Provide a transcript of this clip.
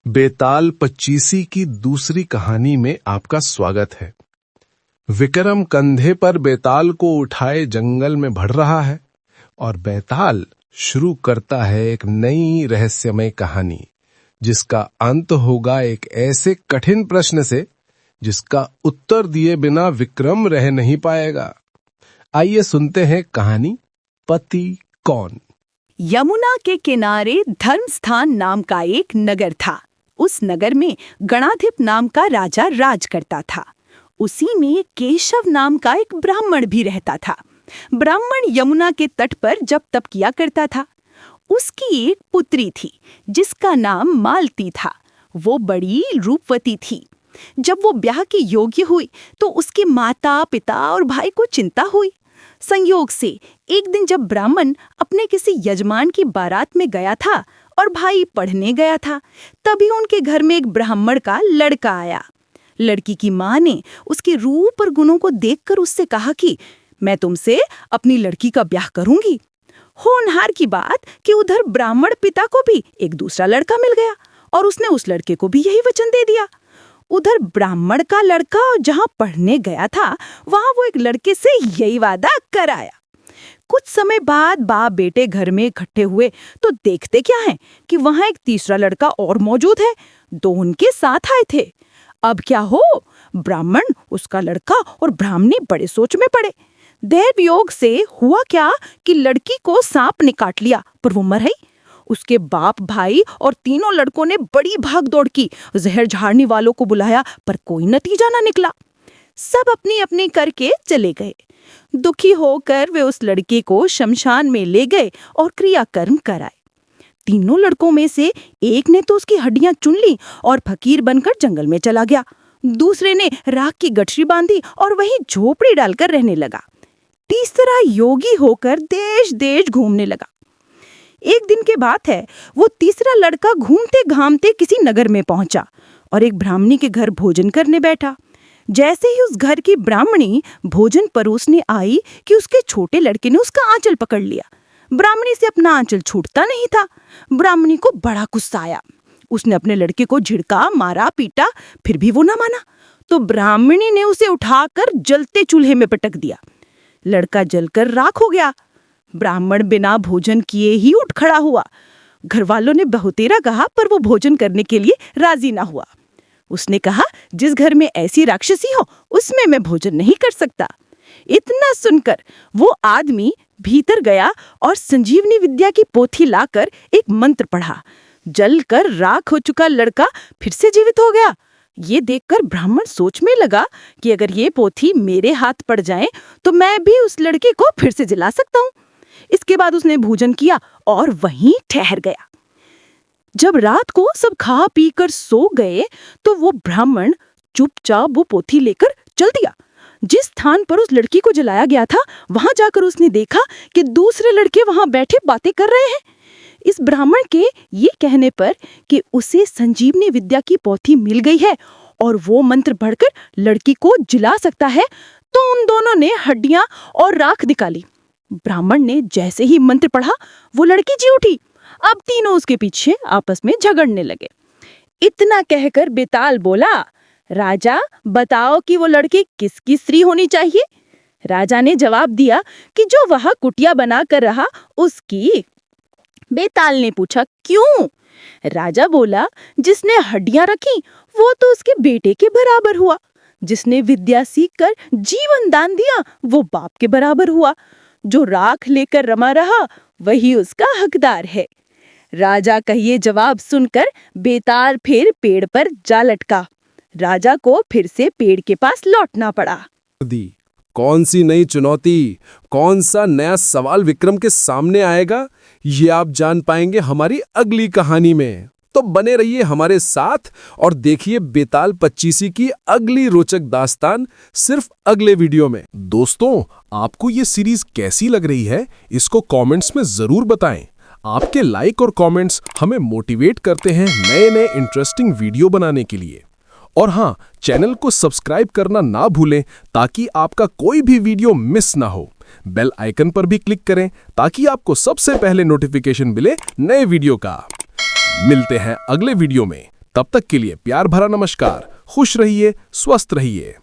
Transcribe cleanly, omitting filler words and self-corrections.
बेताल पच्चीसी की दूसरी कहानी में आपका स्वागत है। विक्रम कंधे पर बेताल को उठाए जंगल में बढ़ रहा है और बेताल शुरू करता है एक नई रहस्यमय कहानी जिसका अंत होगा एक ऐसे कठिन प्रश्न से जिसका उत्तर दिए बिना विक्रम रह नहीं पाएगा। आइए सुनते हैं कहानी पति कौन। यमुना के किनारे धर्मस्थान नाम का एक नगर था। उस नगर में गणाधिप नाम का राजा राज करता था। उसी में केशव नाम का एक ब्राह्मण भी रहता था। ब्राह्मण यमुना के तट पर जप तप किया करता था। उसकी एक पुत्री थी जिसका नाम मालती था। वो बड़ी रूपवती थी। जब वो ब्याह की योग्य हुई तो उसके माता पिता और भाई को चिंता हुई। संयोग से एक दिन जब ब्राह्मण अपने किसी यजमान की बारात में गया था और भाई पढ़ने गया था, तभी उनके घर में एक ब्राह्मण का लड़का आया। लड़की की माँ ने उसके रूप और गुणों को देखकर उससे कहा कि मैं तुमसे अपनी लड़की का ब्याह करूंगी। होनहार की बात कि उधर ब्राह्मण पिता को भी एक दूसरा लड़का मिल गया और उसने उस लड़के को भी यही वचन दे दिया। उधर ब्राह्मण का लड़का जहां पढ़ने गया था वहां वो एक लड़के से यही वादा कर आया। कुछ समय बाद बाप बेटे घर में इकट्ठे हुए तो देखते क्या है कि वहां एक तीसरा लड़का और मौजूद है। दो उनके साथ आए थे। अब क्या हो, ब्राह्मण, उसका लड़का और ब्राह्मणी बड़े सोच में पड़े। दैव योग से हुआ क्या कि लड़की को सांप ने काट लिया पर वो मर गई। उसके बाप भाई और तीनों लड़कों ने बड़ी भाग दौड़ की, जहर झाड़ने वालों को बुलाया पर कोई नतीजा ना निकला। सब अपनी अपनी करके चले गए। दुखी होकर वे उस लड़के को शमशान में ले गए और क्रियाकर्म कराए। तीनों लड़कों में से एक ने तो उसकी हड्डियां चुन ली और फकीर बनकर जंगल में चला गया। दूसरे ने राख की गठरी बांधी और वहीं झोपड़ी डालकर रहने लगा। तीसरा योगी होकर देश देश घूमने लगा। एक दिन की बात है, वो तीसरा लड़का घूमते घामते किसी नगर में पहुंचा और एक ब्राह्मणी के घर भोजन करने बैठा। जैसे ही उस घर की ब्राह्मणी भोजन परोसने आई कि उसके छोटे लड़के ने उसका आंचल पकड़ लिया। ब्राह्मणी से अपना आंचल छूटता नहीं था। ब्राह्मणी को बड़ा गुस्सा आया। उसने अपने लड़के को झिड़का, मारा, पीटा, फिर भी वो न माना तो ब्राह्मणी ने उसे उठाकर जलते चूल्हे में पटक दिया। लड़का जलकर राख हो गया। ब्राह्मण बिना भोजन किए ही उठ खड़ा हुआ। घर वालों ने बहुतेरा कहा पर वो भोजन करने के लिए राजी ना हुआ। उसने कहा, जिस घर में ऐसी राक्षसी हो उसमें मैं भोजन नहीं कर सकता। इतना सुनकर वो आदमी भीतर गया और संजीवनी विद्या की पोथी लाकर एक मंत्र पढ़ा। जलकर राख हो चुका लड़का फिर से जीवित हो गया। ये देखकर ब्राह्मण सोच में लगा कि अगर ये पोथी मेरे हाथ पड़ जाए तो मैं भी उस लड़के को फिर से जला सकता हूँ। इसके बाद उसने भोजन किया और वहीं ठहर गया। जब रात को सब खा पी कर सो गए तो वो ब्राह्मण चुपचाप वो पोथी लेकर चल दिया। जिस स्थान पर उस लड़की को जलाया गया था वहां जाकर उसने देखा कि दूसरे लड़के वहां बैठे बातें कर रहे हैं। इस ब्राह्मण के ये कहने पर कि उसे संजीवनी विद्या की पोथी मिल गई है और वो मंत्र पढ़कर लड़की को जिला सकता है, तो उन दोनों ने हड्डियां और राख निकाली। ब्राह्मण ने जैसे ही मंत्र पढ़ा वो लड़की जी उठी। अब तीनों उसके पीछे आपस में झगड़ने लगे। इतना कहकर बेताल बोला, राजा बताओ कि वो लड़की किसकी स्त्री होनी चाहिए। राजा ने जवाब दिया कि जो वह कुटिया बना कर रहा उसकी। बेताल ने पूछा, क्यों? राजा बोला, जिसने हड्डियां रखी वो तो उसके बेटे के बराबर हुआ। जिसने विद्या सीख कर जीवन दान दिया वो बाप के बराबर हुआ। जो राख लेकर रमा रहा वही उसका हकदार है। राजा का ये जवाब सुनकर बेताल फिर पेड़ पर जा लटका। राजा को फिर से पेड़ के पास लौटना पड़ा। कौन सी नई चुनौती, कौन सा नया सवाल विक्रम के सामने आएगा, ये आप जान पाएंगे हमारी अगली कहानी में। तो बने रहिए हमारे साथ और देखिए बेताल पच्चीसी की अगली रोचक दास्तान सिर्फ अगले वीडियो में। दोस्तों, आपको ये सीरीज कैसी लग रही है इसको कमेंट्स में जरूर बताएं। आपके लाइक और कमेंट्स हमें मोटिवेट करते हैं नए नए इंटरेस्टिंग वीडियो बनाने के लिए। और हाँ, चैनल को सब्सक्राइब करना ना भूलें ताकि आपका कोई भी वीडियो मिस ना हो। बेल आइकन पर भी क्लिक करें ताकि आपको सबसे पहले नोटिफिकेशन मिले नए वीडियो का। मिलते हैं अगले वीडियो में। तब तक के लिए प्यार भरा नमस्कार। खुश रहिए, स्वस्थ रहिए।